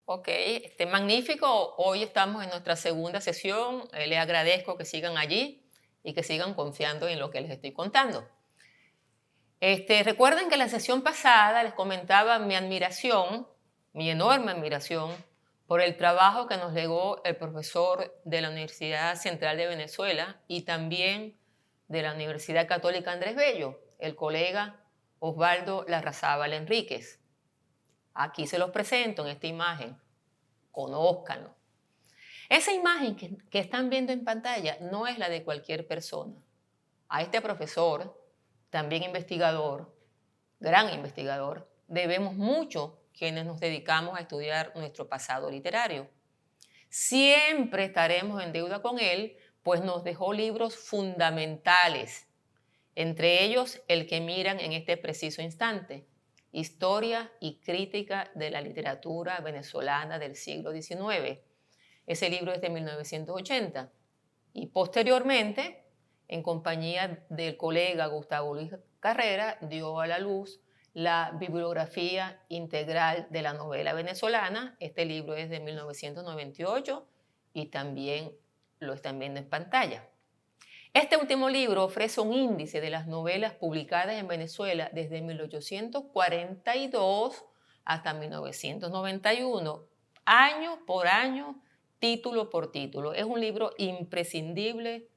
Ok, magnífico. Hoy estamos en nuestra segunda sesión. Les agradezco que sigan allí y que sigan confiando en lo que les estoy contando. Recuerden que la sesión pasada les comentaba mi admiración, mi enorme admiración por el trabajo que nos legó el profesor de la Universidad Central de Venezuela y también de la Universidad Católica Andrés Bello, el colega Osvaldo Larrazábal Enríquez. Aquí se los presento en esta imagen. Conózcanlo. Esa imagen que están viendo en pantalla no es la de cualquier persona. A este profesor, también investigador, gran investigador, debemos mucho quienes nos dedicamos a estudiar nuestro pasado literario. Siempre estaremos en deuda con él, pues nos dejó libros fundamentales, entre ellos el que miran en este preciso instante, Historia y Crítica de la Literatura Venezolana del siglo XIX. Ese libro es de 1980 y posteriormente, en compañía del colega Gustavo Luis Carrera, dio a la luz la bibliografía integral de la novela venezolana. Este libro es de 1998 y también lo están viendo en pantalla. Este último libro ofrece un índice de las novelas publicadas en Venezuela desde 1842 hasta 1991, año por año, título por título. Es un libro imprescindible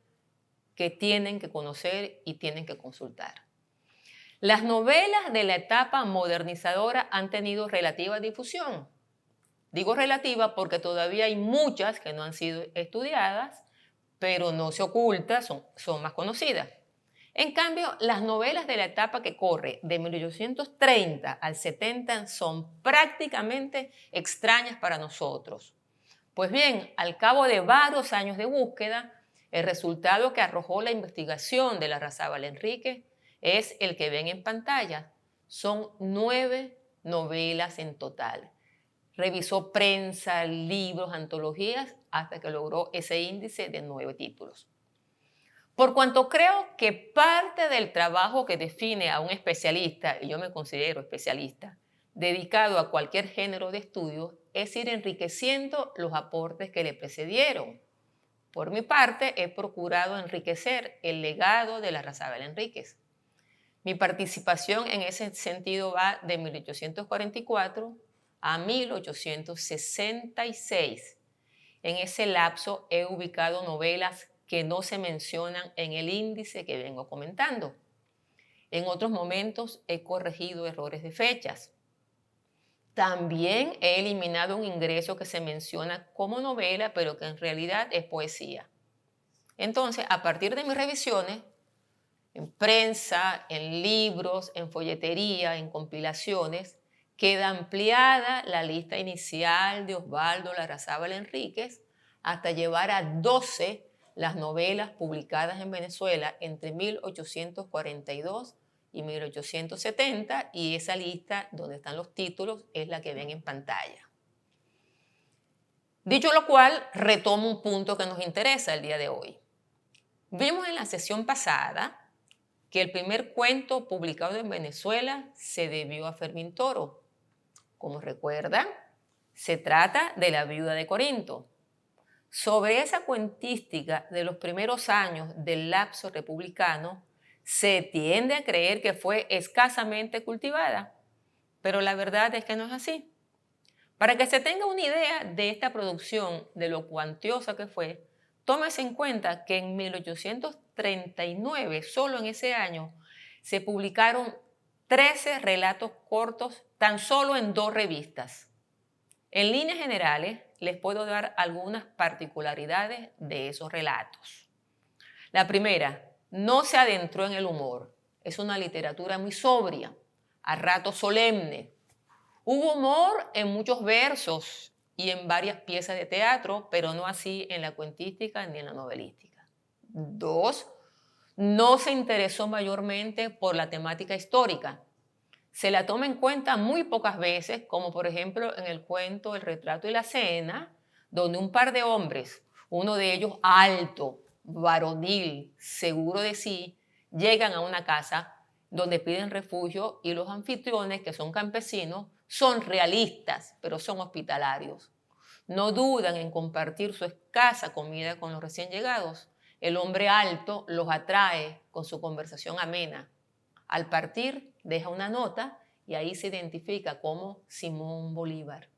que tienen que conocer y tienen que consultar. Las novelas de la etapa modernizadora han tenido relativa difusión. Digo relativa porque todavía hay muchas que no han sido estudiadas, pero no se oculta, son más conocidas. En cambio, las novelas de la etapa que corre de 1830 al 70 son prácticamente extrañas para nosotros. Pues bien, al cabo de varios años de búsqueda, el resultado que arrojó la investigación de Larrazábal Enríquez es el que ven en pantalla. Son 9 novelas en total. Revisó prensa, libros, antologías, hasta que logró ese índice de 9 títulos. Por cuanto creo que parte del trabajo que define a un especialista, y yo me considero especialista, dedicado a cualquier género de estudio, es ir enriqueciendo los aportes que le precedieron. Por mi parte, he procurado enriquecer el legado de Larrazábal Enríquez. Mi participación en ese sentido va de 1844 a 1866. En ese lapso he ubicado novelas que no se mencionan en el índice que vengo comentando. En otros momentos he corregido errores de fechas. También he eliminado un ingreso que se menciona como novela, pero que en realidad es poesía. Entonces, a partir de mis revisiones, en prensa, en libros, en folletería, en compilaciones, queda ampliada la lista inicial de Osvaldo Larrazábal Enríquez hasta llevar a 12 las novelas publicadas en Venezuela entre 1842 y 1870, y esa lista donde están los títulos es la que ven en pantalla. Dicho lo cual, retomo un punto que nos interesa el día de hoy. Vimos en la sesión pasada que el primer cuento publicado en Venezuela se debió a Fermín Toro. Como recuerdan, se trata de La viuda de Corinto. Sobre esa cuentística de los primeros años del lapso republicano, se tiende a creer que fue escasamente cultivada, pero la verdad es que no es así. Para que se tenga una idea de esta producción, de lo cuantiosa que fue, tómese en cuenta que en 1839, solo en ese año, se publicaron 13 relatos cortos tan solo en 2 revistas. En líneas generales, les puedo dar algunas particularidades de esos relatos. La primera, no se adentró en el humor. Es una literatura muy sobria, a ratos solemne. Hubo humor en muchos versos y en varias piezas de teatro, pero no así en la cuentística ni en la novelística. 2, no se interesó mayormente por la temática histórica. Se la toma en cuenta muy pocas veces, como por ejemplo en el cuento El retrato y la cena, donde un par de hombres, uno de ellos alto, varonil, seguro de sí, llegan a una casa donde piden refugio y los anfitriones, que son campesinos, Son realistas, pero son hospitalarios. No dudan en compartir su escasa comida con los recién llegados. El hombre alto los atrae con su conversación amena. Al partir, deja una nota y ahí se identifica como Simón Bolívar.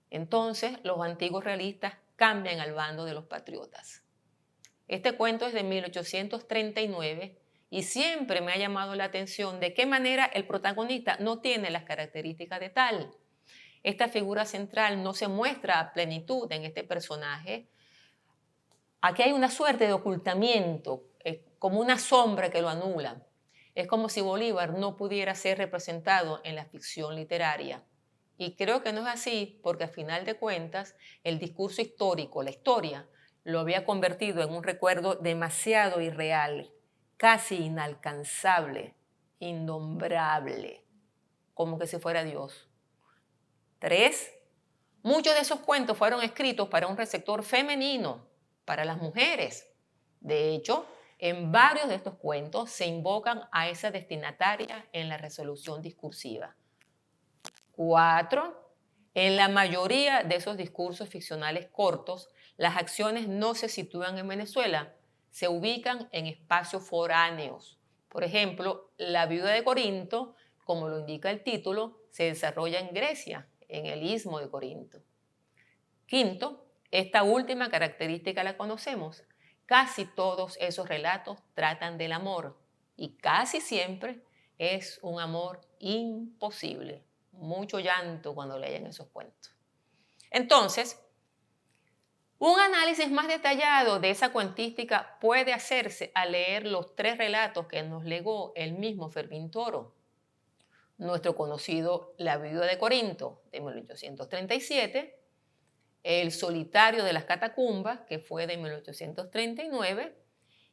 Entonces, los antiguos realistas cambian al bando de los patriotas. Este cuento es de 1839 y siempre me ha llamado la atención de qué manera el protagonista no tiene las características de tal. Esta figura central no se muestra a plenitud en este personaje. Aquí hay una suerte de ocultamiento, como una sombra que lo anula. Es como si Bolívar no pudiera ser representado en la ficción literaria. Y creo que no es así porque al final de cuentas el discurso histórico, la historia, lo había convertido en un recuerdo demasiado irreal, casi inalcanzable, innombrable, como que si fuera Dios. 3. Muchos de esos cuentos fueron escritos para un receptor femenino, para las mujeres. De hecho, en varios de estos cuentos se invocan a esa destinataria en la resolución discursiva. 4. En la mayoría de esos discursos ficcionales cortos, las acciones no se sitúan en Venezuela, se ubican en espacios foráneos. Por ejemplo, la viuda de Corinto, como lo indica el título, se desarrolla en Grecia, en el istmo de Corinto. 5. Esta última característica la conocemos. Casi todos esos relatos tratan del amor y casi siempre es un amor imposible. Mucho llanto cuando leen esos cuentos. Entonces, un análisis más detallado de esa cuentística puede hacerse al leer los 3 relatos que nos legó el mismo Fermín Toro. Nuestro conocido La viuda de Corinto, de 1837, El solitario de las catacumbas, que fue de 1839,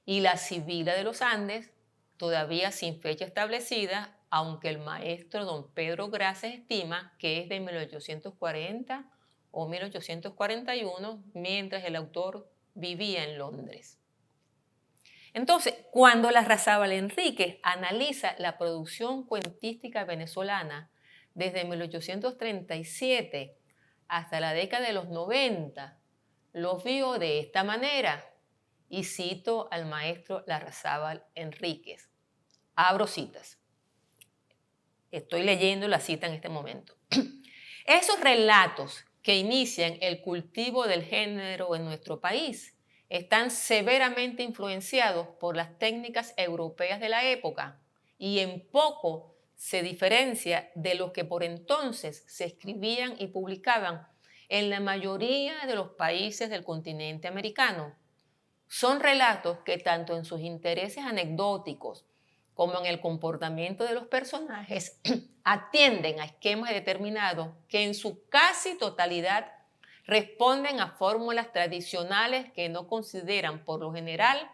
y La sibila de los Andes, todavía sin fecha establecida, aunque el maestro don Pedro Grases estima que es de 1840 o 1841, mientras el autor vivía en Londres. Entonces, cuando Larrazábal Enríquez analiza la producción cuentística venezolana desde 1837 hasta la década de los 90, los vio de esta manera, y cito al maestro Larrazábal Enríquez. Abro citas. Estoy leyendo la cita en este momento. Esos relatos que inician el cultivo del género en nuestro país están severamente influenciados por las técnicas europeas de la época y en poco se diferencia de los que por entonces se escribían y publicaban en la mayoría de los países del continente americano. Son relatos que tanto en sus intereses anecdóticos como en el comportamiento de los personajes, atienden a esquemas determinados que en su casi totalidad responden a fórmulas tradicionales que no consideran por lo general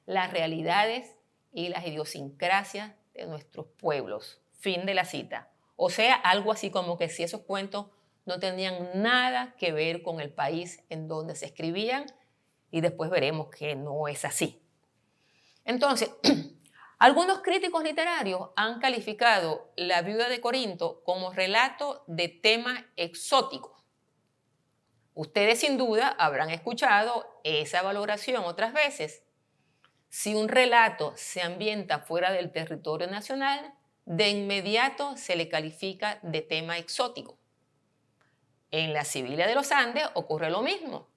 las realidades y las idiosincrasias de nuestros pueblos. Fin de la cita. O sea, algo así como que si esos cuentos no tenían nada que ver con el país en donde se escribían, y después veremos que no es así. Entonces, algunos críticos literarios han calificado La viuda de Corinto como relato de tema exótico. Ustedes sin duda habrán escuchado esa valoración otras veces. Si un relato se ambienta fuera del territorio nacional, de inmediato se le califica de tema exótico. En La sibila de los Andes ocurre lo mismo.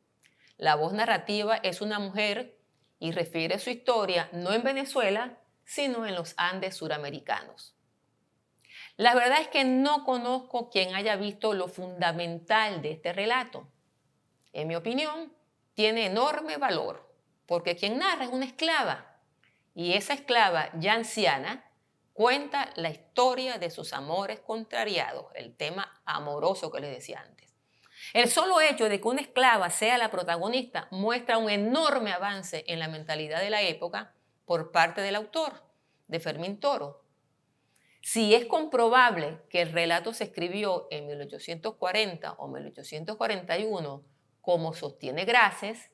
La voz narrativa es una mujer y refiere su historia no en Venezuela, sino en los Andes suramericanos. La verdad es que no conozco quien haya visto lo fundamental de este relato. En mi opinión, tiene enorme valor, porque quien narra es una esclava, y esa esclava ya anciana cuenta la historia de sus amores contrariados, el tema amoroso que les decía antes. El solo hecho de que una esclava sea la protagonista muestra un enorme avance en la mentalidad de la época por parte del autor, de Fermín Toro. Si es comprobable que el relato se escribió en 1840 o 1841, como sostiene Grases,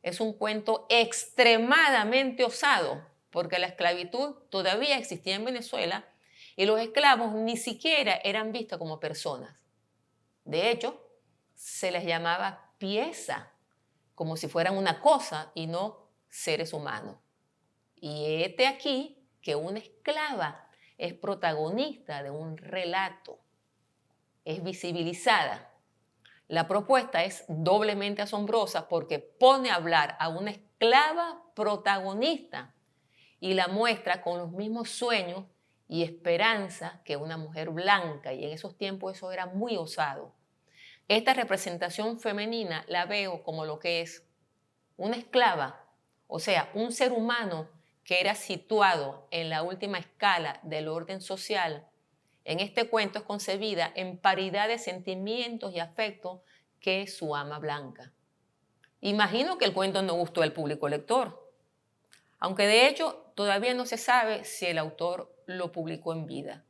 es un cuento extremadamente osado, porque la esclavitud todavía existía en Venezuela y los esclavos ni siquiera eran vistos como personas. De hecho, se les llamaba pieza, como si fueran una cosa y no seres humanos. Y este aquí que una esclava es protagonista de un relato, es visibilizada. La propuesta es doblemente asombrosa porque pone a hablar a una esclava protagonista y la muestra con los mismos sueños y esperanza que una mujer blanca, y en esos tiempos eso era muy osado. Esta representación femenina la veo como lo que es una esclava, o sea, un ser humano que era situado en la última escala del orden social. En este cuento es concebida en paridad de sentimientos y afectos que su ama blanca. Imagino que el cuento no gustó al público lector, aunque de hecho todavía no se sabe si el autor lo publicó en vida.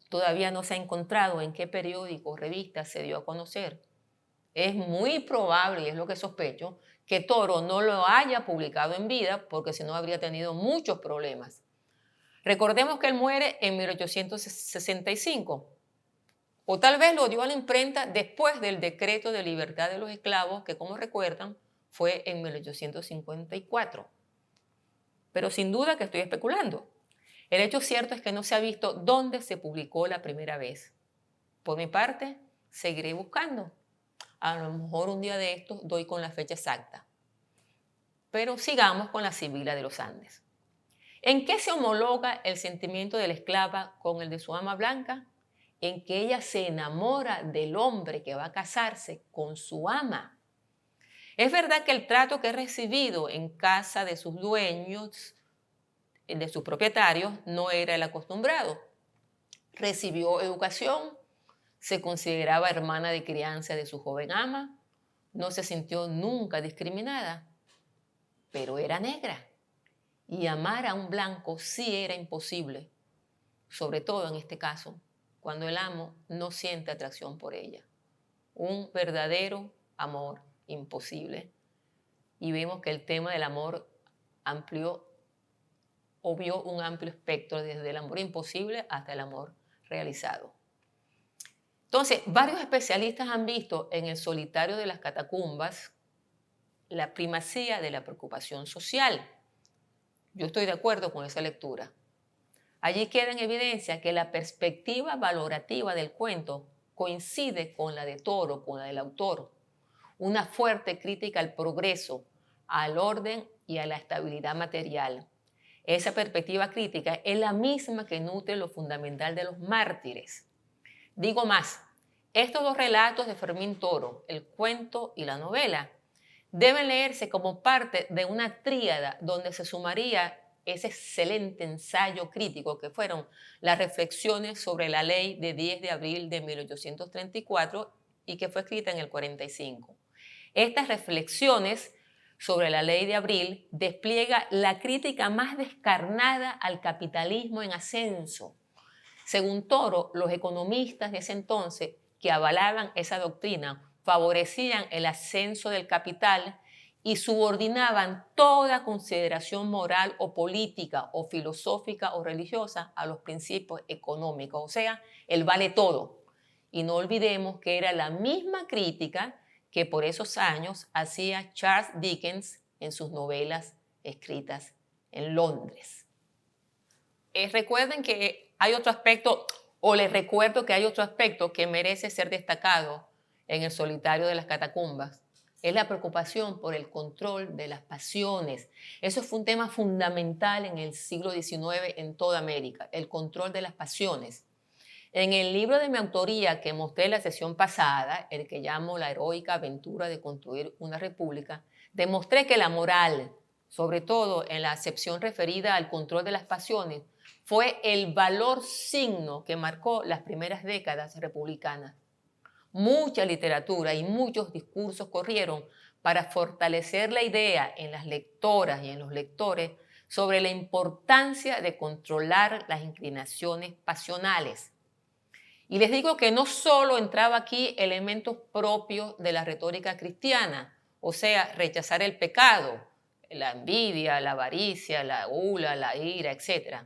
Todavía no se ha encontrado en qué periódico o revista se dio a conocer. Es muy probable, y es lo que sospecho, que Toro no lo haya publicado en vida porque si no habría tenido muchos problemas. Recordemos que él muere en 1865, o tal vez lo dio a la imprenta después del decreto de libertad de los esclavos, que como recuerdan fue en 1854. Pero sin duda que estoy especulando. El hecho cierto es que no se ha visto dónde se publicó la primera vez. Por mi parte, seguiré buscando. A lo mejor un día de estos doy con la fecha exacta. Pero sigamos con la Sibila de los Andes. ¿En qué se homologa el sentimiento de la esclava con el de su ama blanca? En que ella se enamora del hombre que va a casarse con su ama. Es verdad que el trato que he recibido en casa de sus dueños, de sus propietarios, no era el acostumbrado. Recibió educación, se consideraba hermana de crianza de su joven ama, no se sintió nunca discriminada, pero era negra y amar a un blanco sí era imposible, sobre todo en este caso, cuando el amo no siente atracción por ella. Un verdadero amor imposible. Y vemos que el tema del amor amplió o vio un amplio espectro desde el amor imposible hasta el amor realizado. Entonces, varios especialistas han visto en El solitario de las catacumbas la primacía de la preocupación social. Yo estoy de acuerdo con esa lectura. Allí queda en evidencia que la perspectiva valorativa del cuento coincide con la de Toro, con la del autor. Una fuerte crítica al progreso, al orden y a la estabilidad material. Esa perspectiva crítica es la misma que nutre lo fundamental de los mártires. Digo más, estos dos relatos de Fermín Toro, el cuento y la novela, deben leerse como parte de una tríada donde se sumaría ese excelente ensayo crítico que fueron las reflexiones sobre la ley de 10 de abril de 1834 y que fue escrita en el 45. Estas reflexiones sobre la ley de abril despliega la crítica más descarnada al capitalismo en ascenso. Según Toro, los economistas de ese entonces que avalaban esa doctrina favorecían el ascenso del capital y subordinaban toda consideración moral o política o filosófica o religiosa a los principios económicos, o sea, el vale todo. Y no olvidemos que era la misma crítica que por esos años hacía Charles Dickens en sus novelas escritas en Londres. Recuerden que hay otro aspecto, o les recuerdo que hay otro aspecto que merece ser destacado en El solitario de las catacumbas. Es la preocupación por el control de las pasiones. Eso fue un tema fundamental en el siglo XIX en toda América, el control de las pasiones. En el libro de mi autoría que mostré en la sesión pasada, el que llamo La heroica aventura de construir una república, demostré que la moral, sobre todo en la acepción referida al control de las pasiones, fue el valor signo que marcó las primeras décadas republicanas. Mucha literatura y muchos discursos corrieron para fortalecer la idea en las lectoras y en los lectores sobre la importancia de controlar las inclinaciones pasionales. Y les digo que no solo entraba aquí elementos propios de la retórica cristiana, o sea, rechazar el pecado, la envidia, la avaricia, la gula, la ira, etc.,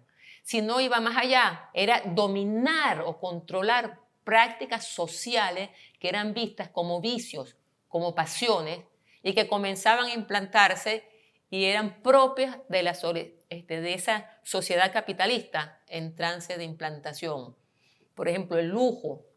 sino iba más allá, era dominar o controlar prácticas sociales que eran vistas como vicios, como pasiones, y que comenzaban a implantarse y eran propias de esa sociedad capitalista en trance de implantación. Por ejemplo, el lujo,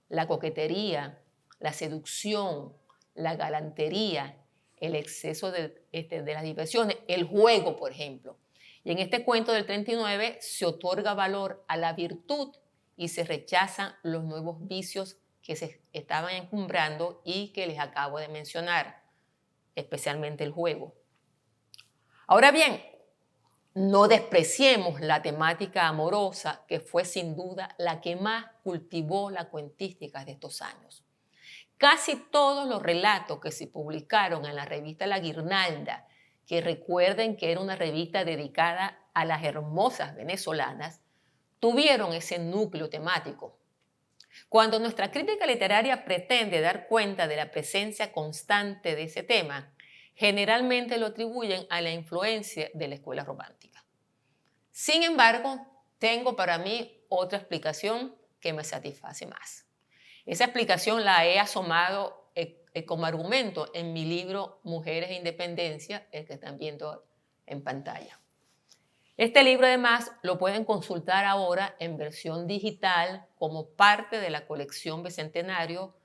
la coquetería, la seducción, la galantería, el exceso de las diversiones, el juego, por ejemplo. Y en este cuento del 39 se otorga valor a la virtud y se rechazan los nuevos vicios que se estaban encumbrando y que les acabo de mencionar, especialmente el juego. Ahora bien, no despreciemos la temática amorosa, que fue sin duda la que más cultivó la cuentística de estos años. Casi todos los relatos que se publicaron en la revista La Guirnalda, que recuerden que era una revista dedicada a las hermosas venezolanas, tuvieron ese núcleo temático. Cuando nuestra crítica literaria pretende dar cuenta de la presencia constante de ese tema, generalmente lo atribuyen a la influencia de la escuela romántica. Sin embargo, tengo para mí otra explicación que me satisface más. Esa explicación la he asomado como argumento en mi libro Mujeres e Independencia, el que están viendo en pantalla. Este libro además lo pueden consultar ahora en versión digital como parte de la colección Bicentenario,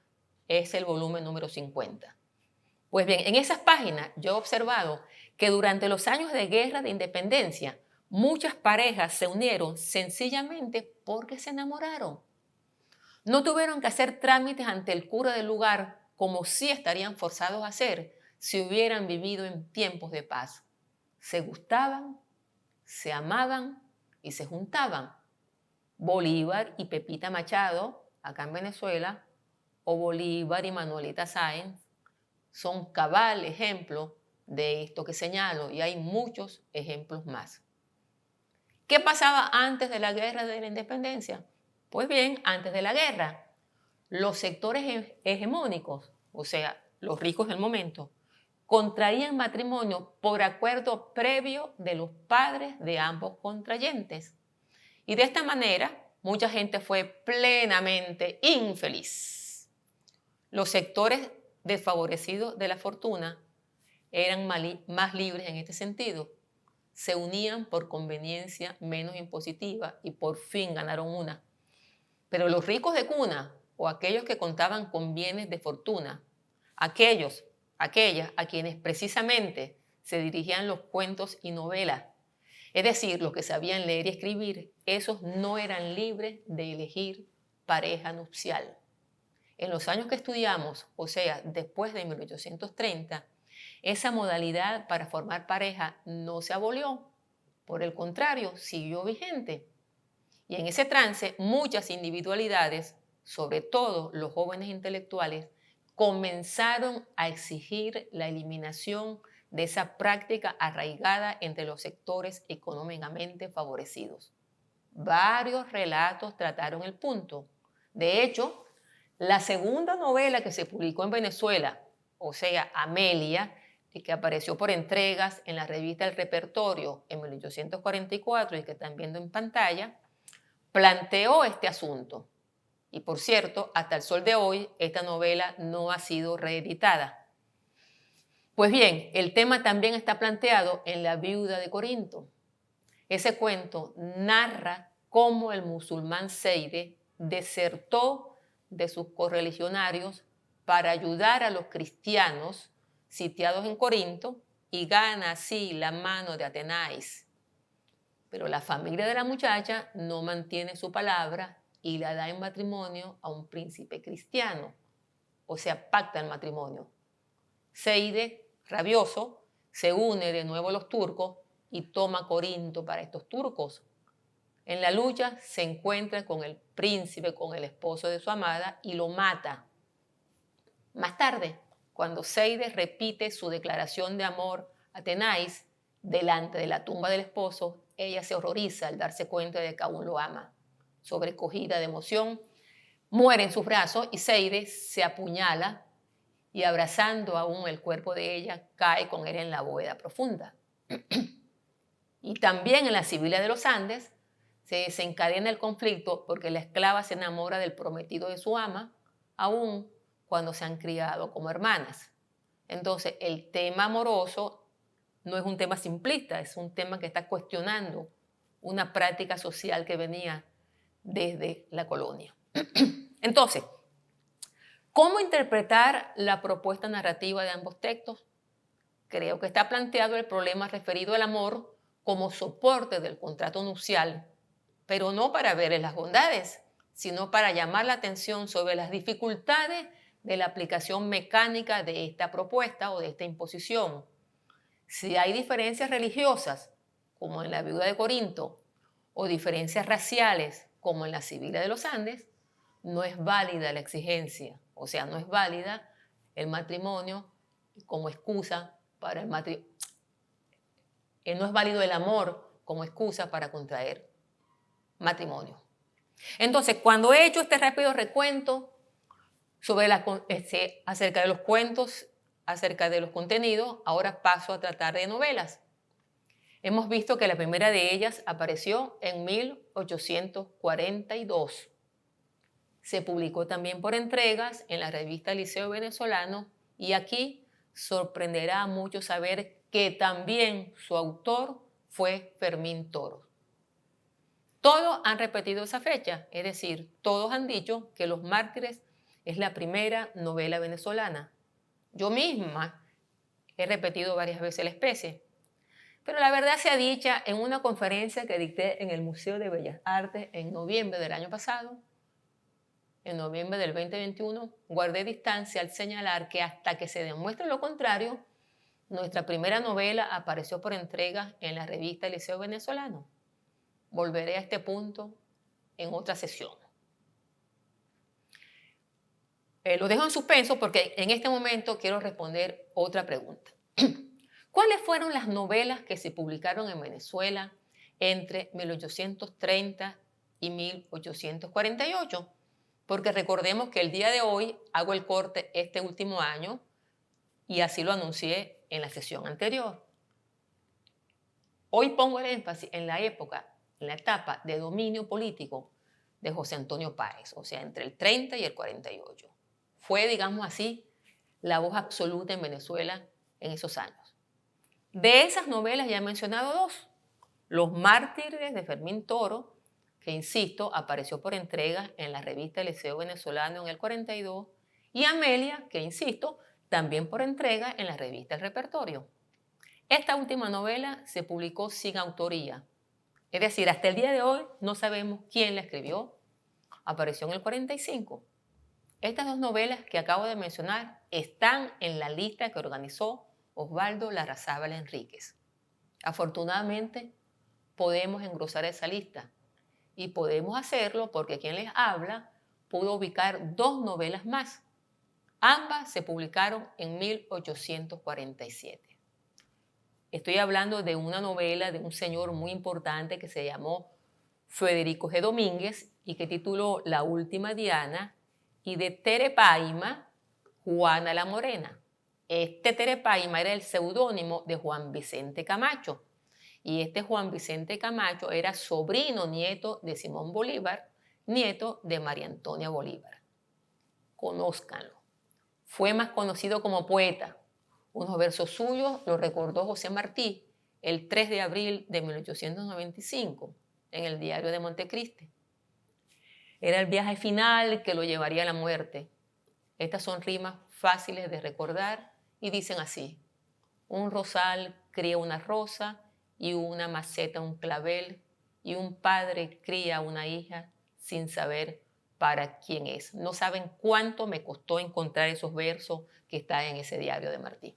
es el volumen número 50. Pues bien, en esas páginas yo he observado que durante los años de guerra de independencia, muchas parejas se unieron sencillamente porque se enamoraron. No tuvieron que hacer trámites ante el cura del lugar como sí estarían forzados a hacer si hubieran vivido en tiempos de paz. Se gustaban, se amaban y se juntaban. Bolívar y Pepita Machado, acá en Venezuela, o Bolívar y Manuelita Sáenz, son cabal ejemplo de esto que señalo, y hay muchos ejemplos más. ¿Qué pasaba antes de la guerra de la independencia? Pues bien, antes de la guerra, los sectores hegemónicos, o sea, los ricos del momento, contraían matrimonio por acuerdo previo de los padres de ambos contrayentes. Y de esta manera, mucha gente fue plenamente infeliz. Los sectores desfavorecidos de la fortuna eran más libres en este sentido. Se unían por conveniencia menos impositiva y por fin ganaron una. Pero los ricos de cuna o aquellos que contaban con bienes de fortuna, aquellas a quienes precisamente se dirigían los cuentos y novelas, es decir, los que sabían leer y escribir, esos no eran libres de elegir pareja nupcial. En los años que estudiamos, o sea, después de 1830, esa modalidad para formar pareja no se abolió, por el contrario, siguió vigente. Y en ese trance, muchas individualidades, sobre todo los jóvenes intelectuales, comenzaron a exigir la eliminación de esa práctica arraigada entre los sectores económicamente favorecidos. Varios relatos trataron el punto. De hecho, la segunda novela que se publicó en Venezuela, o sea, Amelia, y que apareció por entregas en la revista El Repertorio en 1844 y que están viendo en pantalla, planteó este asunto. Y por cierto, hasta el sol de hoy, esta novela no ha sido reeditada. Pues bien, el tema también está planteado en La viuda de Corinto. Ese cuento narra cómo el musulmán Seide desertó de sus correligionarios para ayudar a los cristianos sitiados en Corinto y gana así la mano de Atenáis. Pero la familia de la muchacha no mantiene su palabra y la da en matrimonio a un príncipe cristiano, o sea, pacta el matrimonio. Seide, rabioso, se une de nuevo a los turcos y toma Corinto para estos turcos. En la lucha se encuentra con el príncipe, con el esposo de su amada, y lo mata. Más tarde, cuando Seide repite su declaración de amor a Atenáis delante de la tumba del esposo, ella se horroriza al darse cuenta de que aún lo ama. Sobrecogida de emoción, muere en sus brazos y Seide se apuñala y abrazando aún el cuerpo de ella, cae con él en la bóveda profunda. Y también en la Sibila de los Andes se desencadena el conflicto porque la esclava se enamora del prometido de su ama, aun cuando se han criado como hermanas. Entonces, el tema amoroso no es un tema simplista, es un tema que está cuestionando una práctica social que venía desde la colonia. Entonces, ¿cómo interpretar la propuesta narrativa de ambos textos? Creo que está planteado el problema referido al amor como soporte del contrato nupcial, pero no para ver las bondades, sino para llamar la atención sobre las dificultades de la aplicación mecánica de esta propuesta o de esta imposición. Si hay diferencias religiosas, como en la viuda de Corinto, o diferencias raciales, como en la Sibila de los Andes, no es válida la exigencia, o sea, no es válida el matrimonio como excusa para el matrimonio. No es válido el amor como excusa para contraer matrimonio. Entonces, cuando he hecho este rápido recuento sobre acerca de los cuentos, acerca de los contenidos, ahora paso a tratar de novelas. Hemos visto que la primera de ellas apareció en 1842. Se publicó también por entregas en la revista Liceo Venezolano y aquí sorprenderá a muchos saber que también su autor fue Fermín Toro. Todos han repetido esa fecha, es decir, todos han dicho que Los Mártires es la primera novela venezolana. Yo misma he repetido varias veces la especie, pero la verdad sea dicha, en una conferencia que dicté en el Museo de Bellas Artes en noviembre del año pasado, en noviembre del 2021, guardé distancia al señalar que hasta que se demuestre lo contrario, nuestra primera novela apareció por entrega en la revista Liceo Venezolano. Volveré a este punto en otra sesión. Lo dejo en suspenso porque en este momento quiero responder otra pregunta. ¿Cuáles fueron las novelas que se publicaron en Venezuela entre 1830 y 1848? Porque recordemos que el día de hoy hago el corte este último año y así lo anuncié en la sesión anterior. Hoy pongo el énfasis en la época, en la etapa de dominio político de José Antonio Páez, o sea, entre el 30 y el 48. Fue, digamos así, la voz absoluta en Venezuela en esos años. De esas novelas ya he mencionado dos. Los Mártires de Fermín Toro, que insisto, apareció por entrega en la revista Liceo Venezolano en el 42, y Amelia, que insisto, también por entrega en la revista El Repertorio. Esta última novela se publicó sin autoría, es decir, hasta el día de hoy no sabemos quién la escribió. Apareció en el 45. Estas dos novelas que acabo de mencionar están en la lista que organizó Osvaldo Larrazábal Enríquez. Afortunadamente, podemos engrosar esa lista y podemos hacerlo porque quien les habla pudo ubicar dos novelas más. Ambas se publicaron en 1847. Estoy hablando de una novela de un señor muy importante que se llamó Federico G. Domínguez y que tituló La Última Diana, y de Terepaima, Juana la Morena. Este Terepaima era el seudónimo de Juan Vicente Camacho. Y este Juan Vicente Camacho era sobrino nieto de Simón Bolívar, nieto de María Antonia Bolívar. Conózcanlo. Fue más conocido como poeta. Unos versos suyos lo recordó José Martí el 3 de abril de 1895 en el diario de Montecristi. Era el viaje final que lo llevaría a la muerte. Estas son rimas fáciles de recordar y dicen así: un rosal cría una rosa y una maceta un clavel, y un padre cría una hija sin saber para quién es. No saben cuánto me costó encontrar esos versos que están en ese diario de Martí.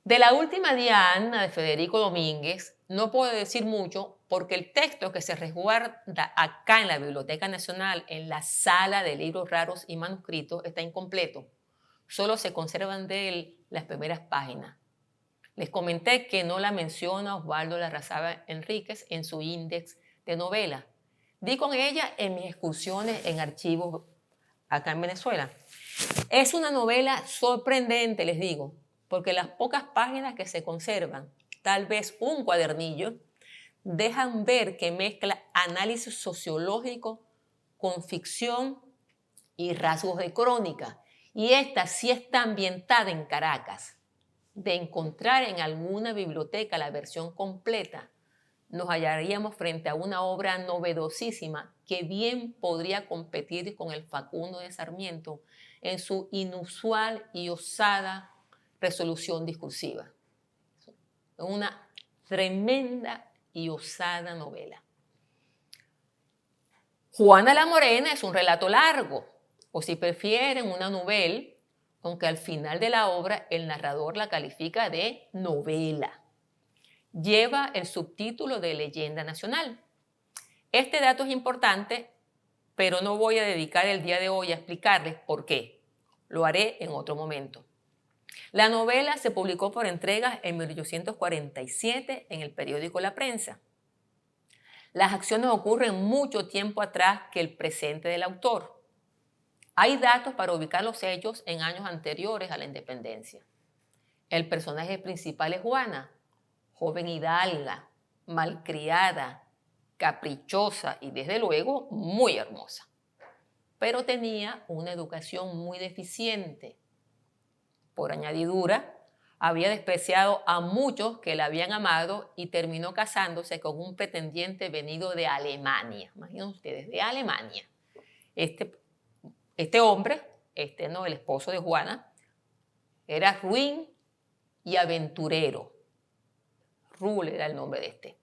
De La Última Diana de Federico Domínguez no puedo decir mucho porque el texto que se resguarda acá en la Biblioteca Nacional, en la sala de libros raros y manuscritos, está incompleto. Solo se conservan de él las primeras páginas. Les comenté que no la menciona Osvaldo Larrazábal Enríquez en su índex de novela. Di con ella en mis excursiones en archivos acá en Venezuela. Es una novela sorprendente, les digo, porque las pocas páginas que se conservan, tal vez un cuadernillo, dejan ver que mezcla análisis sociológico con ficción y rasgos de crónica. Y esta sí está ambientada en Caracas. De encontrar en alguna biblioteca la versión completa, nos hallaríamos frente a una obra novedosísima que bien podría competir con el Facundo de Sarmiento en su inusual y osada resolución discursiva. Una tremenda y osada novela. Juana la Morena es un relato largo, o si prefieren, una novela, aunque al final de la obra el narrador la califica de novela. Lleva el subtítulo de Leyenda Nacional. Este dato es importante, pero no voy a dedicar el día de hoy a explicarles por qué. Lo haré en otro momento. La novela se publicó por entregas en 1847 en el periódico La Prensa. Las acciones ocurren mucho tiempo atrás que el presente del autor. Hay datos para ubicar los hechos en años anteriores a la independencia. El personaje principal es Juana, joven hidalga, malcriada, caprichosa y desde luego muy hermosa. Pero tenía una educación muy deficiente. Por añadidura, había despreciado a muchos que la habían amado y terminó casándose con un pretendiente venido de Alemania. Imaginen ustedes, de Alemania. Este hombre, el esposo de Juana, era ruin y aventurero. Rul era el nombre de este.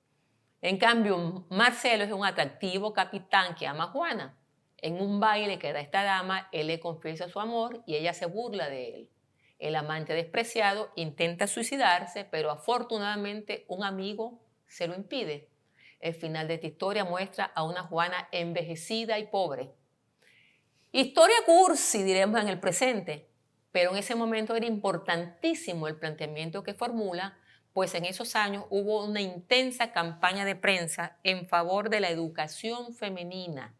En cambio, Marcelo es un atractivo capitán que ama a Juana. En un baile que da esta dama, él le confiesa su amor y ella se burla de él. El amante despreciado intenta suicidarse, pero afortunadamente un amigo se lo impide. El final de esta historia muestra a una Juana envejecida y pobre. Historia cursi, diremos en el presente, pero en ese momento era importantísimo el planteamiento que formula, pues en esos años hubo una intensa campaña de prensa en favor de la educación femenina.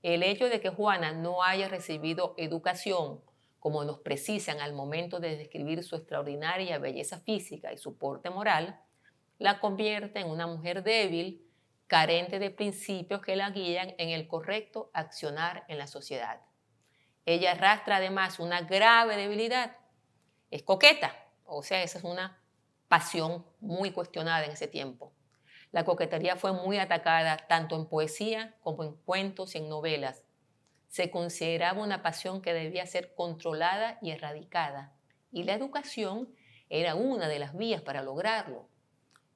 El hecho de que Juana no haya recibido educación, como nos precisan al momento de describir su extraordinaria belleza física y su porte moral, la convierte en una mujer débil, carente de principios que la guían en el correcto accionar en la sociedad. Ella arrastra además una grave debilidad. Es coqueta, o sea, esa es una pasión muy cuestionada en ese tiempo. La coquetería fue muy atacada tanto en poesía como en cuentos y en novelas. Se consideraba una pasión que debía ser controlada y erradicada, y la educación era una de las vías para lograrlo.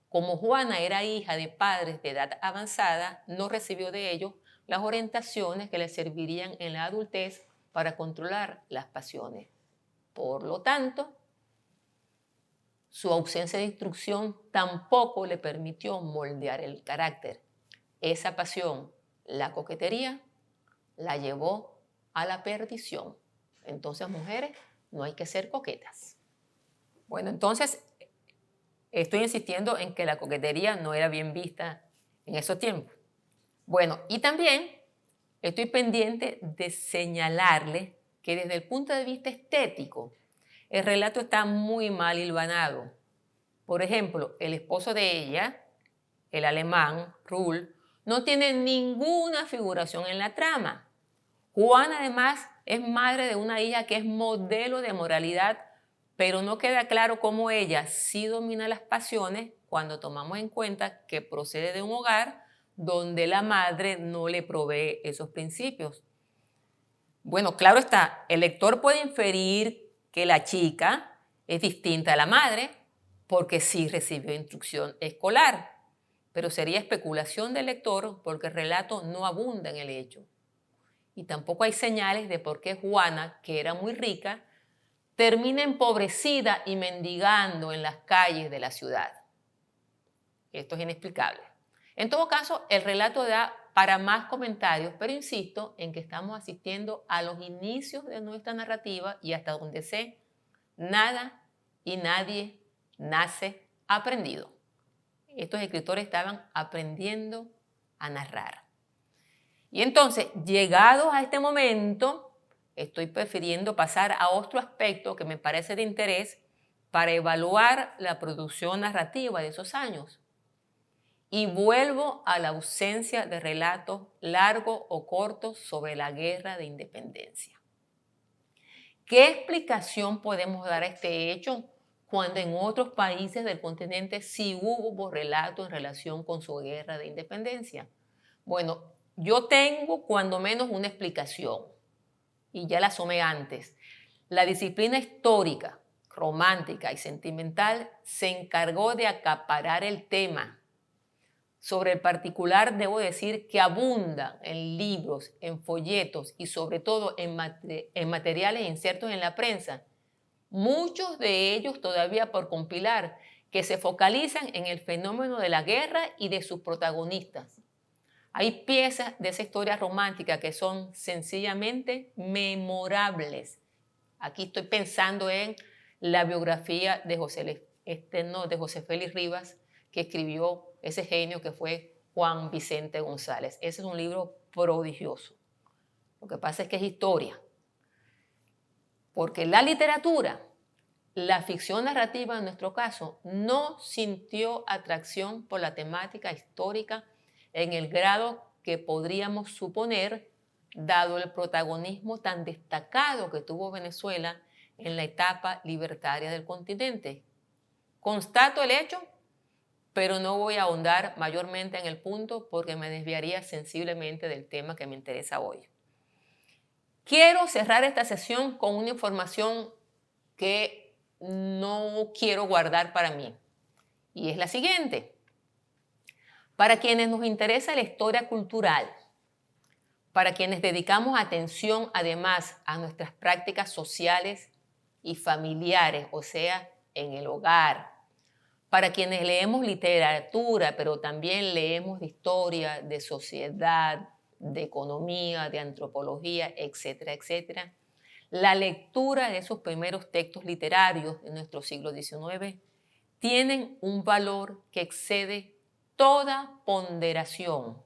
Como Juana era hija de padres de edad avanzada, no recibió de ellos las orientaciones que le servirían en la adultez para controlar las pasiones. Por lo tanto, su ausencia de instrucción tampoco le permitió moldear el carácter. Esa pasión, la coquetería, la llevó a la perdición. Entonces, mujeres, no hay que ser coquetas. Bueno, entonces, estoy insistiendo en que la coquetería no era bien vista en esos tiempos. Bueno, y también estoy pendiente de señalarle que desde el punto de vista estético, el relato está muy mal hilvanado. Por ejemplo, el esposo de ella, el alemán, Rul, no tiene ninguna figuración en la trama. Juana, además, es madre de una hija que es modelo de moralidad, pero no queda claro cómo ella sí domina las pasiones cuando tomamos en cuenta que procede de un hogar donde la madre no le provee esos principios. Bueno, claro está, el lector puede inferir que la chica es distinta a la madre porque sí recibió instrucción escolar, pero sería especulación del lector porque el relato no abunda en el hecho. Y tampoco hay señales de por qué Juana, que era muy rica, termina empobrecida y mendigando en las calles de la ciudad. Esto es inexplicable. En todo caso, el relato da para más comentarios, pero insisto en que estamos asistiendo a los inicios de nuestra narrativa y hasta donde sé, nada y nadie nace aprendido. Estos escritores estaban aprendiendo a narrar. Y entonces, llegados a este momento, estoy prefiriendo pasar a otro aspecto que me parece de interés para evaluar la producción narrativa de esos años. y vuelvo a la ausencia de relatos largos o cortos sobre la guerra de independencia. ¿Qué explicación podemos dar a este hecho cuando en otros países del continente sí hubo relatos en relación con su guerra de independencia? Bueno, yo tengo cuando menos una explicación y ya la asomé antes. La disciplina histórica, romántica y sentimental se encargó de acaparar el tema. Sobre el particular, debo decir que abunda en libros, en folletos y sobre todo en materiales insertos en la prensa, muchos de ellos todavía por compilar, que se focalizan en el fenómeno de la guerra y de sus protagonistas. Hay piezas de esa historia romántica que son sencillamente memorables. Aquí estoy pensando en la biografía de José Félix Rivas, que escribió ese genio que fue Juan Vicente González. Ese es un libro prodigioso. Lo que pasa es que es historia. Porque la literatura, la ficción narrativa en nuestro caso, no sintió atracción por la temática histórica en el grado que podríamos suponer, dado el protagonismo tan destacado que tuvo Venezuela en la etapa libertaria del continente. Constato el hecho, pero no voy a ahondar mayormente en el punto porque me desviaría sensiblemente del tema que me interesa hoy. Quiero cerrar esta sesión con una información que no quiero guardar para mí, y es la siguiente. Para quienes nos interesa la historia cultural, para quienes dedicamos atención además a nuestras prácticas sociales y familiares, o sea, en el hogar, para quienes leemos literatura, pero también leemos de historia, de sociedad, de economía, de antropología, etcétera, etcétera, la lectura de esos primeros textos literarios de nuestro siglo XIX tienen un valor que excede toda ponderación.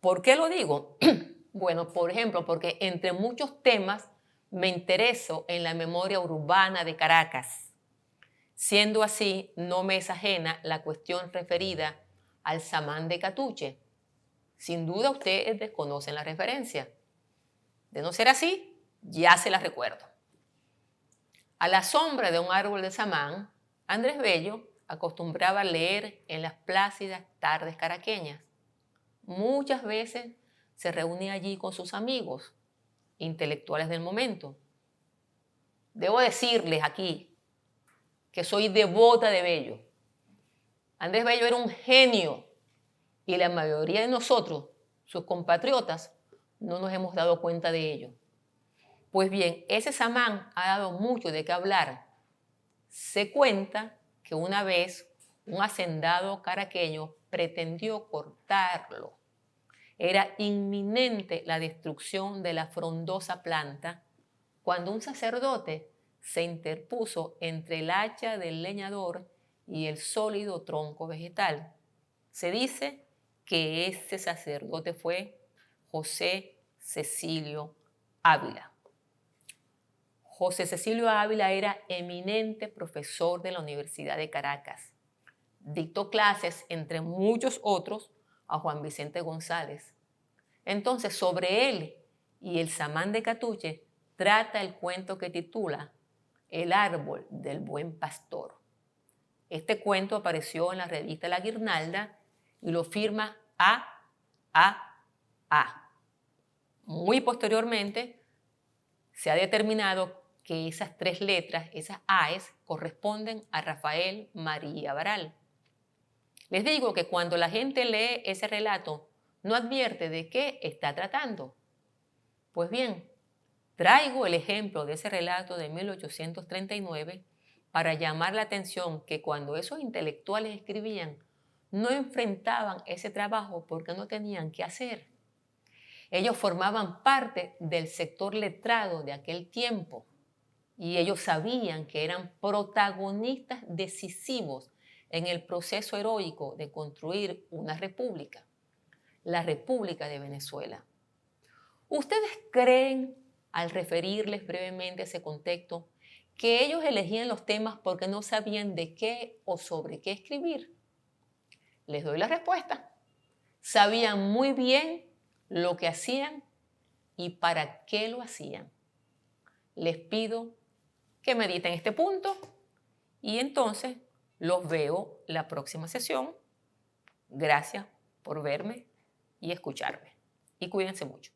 ¿Por qué lo digo? Bueno, por ejemplo, porque entre muchos temas me intereso en la memoria urbana de Caracas. Siendo así, no me es ajena la cuestión referida al Samán de Catuche. Sin duda ustedes desconocen la referencia. De no ser así, ya se la recuerdo. A la sombra de un árbol de samán, Andrés Bello acostumbraba a leer en las plácidas tardes caraqueñas. Muchas veces se reunía allí con sus amigos, intelectuales del momento. Debo decirles aquí que soy devota de Bello. Andrés Bello era un genio y la mayoría de nosotros, sus compatriotas, no nos hemos dado cuenta de ello. Pues bien, ese samán ha dado mucho de qué hablar. Se cuenta que una vez un hacendado caraqueño pretendió cortarlo. Era inminente la destrucción de la frondosa planta cuando un sacerdote se interpuso entre el hacha del leñador y el sólido tronco vegetal. Se dice que ese sacerdote fue José Cecilio Ávila. José Cecilio Ávila era eminente profesor de la Universidad de Caracas. Dictó clases, entre muchos otros, a Juan Vicente González. Entonces, sobre él y el samán de Catuche trata el cuento que titula El árbol del buen pastor. Este cuento apareció en la revista La Guirnalda y lo firma A. Muy posteriormente se ha determinado que esas tres letras, esas AES, corresponden a Rafael María Baral. Les digo que cuando la gente lee ese relato, no advierte de qué está tratando. Pues bien, traigo el ejemplo de ese relato de 1839 para llamar la atención que cuando esos intelectuales escribían, no enfrentaban ese trabajo porque no tenían qué hacer. Ellos formaban parte del sector letrado de aquel tiempo y ellos sabían que eran protagonistas decisivos en el proceso heroico de construir una república, la República de Venezuela. ¿Ustedes creen, al referirles brevemente a ese contexto, que ellos elegían los temas porque no sabían de qué o sobre qué escribir? Les doy la respuesta. Sabían muy bien lo que hacían y para qué lo hacían. Les pido que mediten este punto y entonces los veo la próxima sesión. Gracias por verme y escucharme. Y cuídense mucho.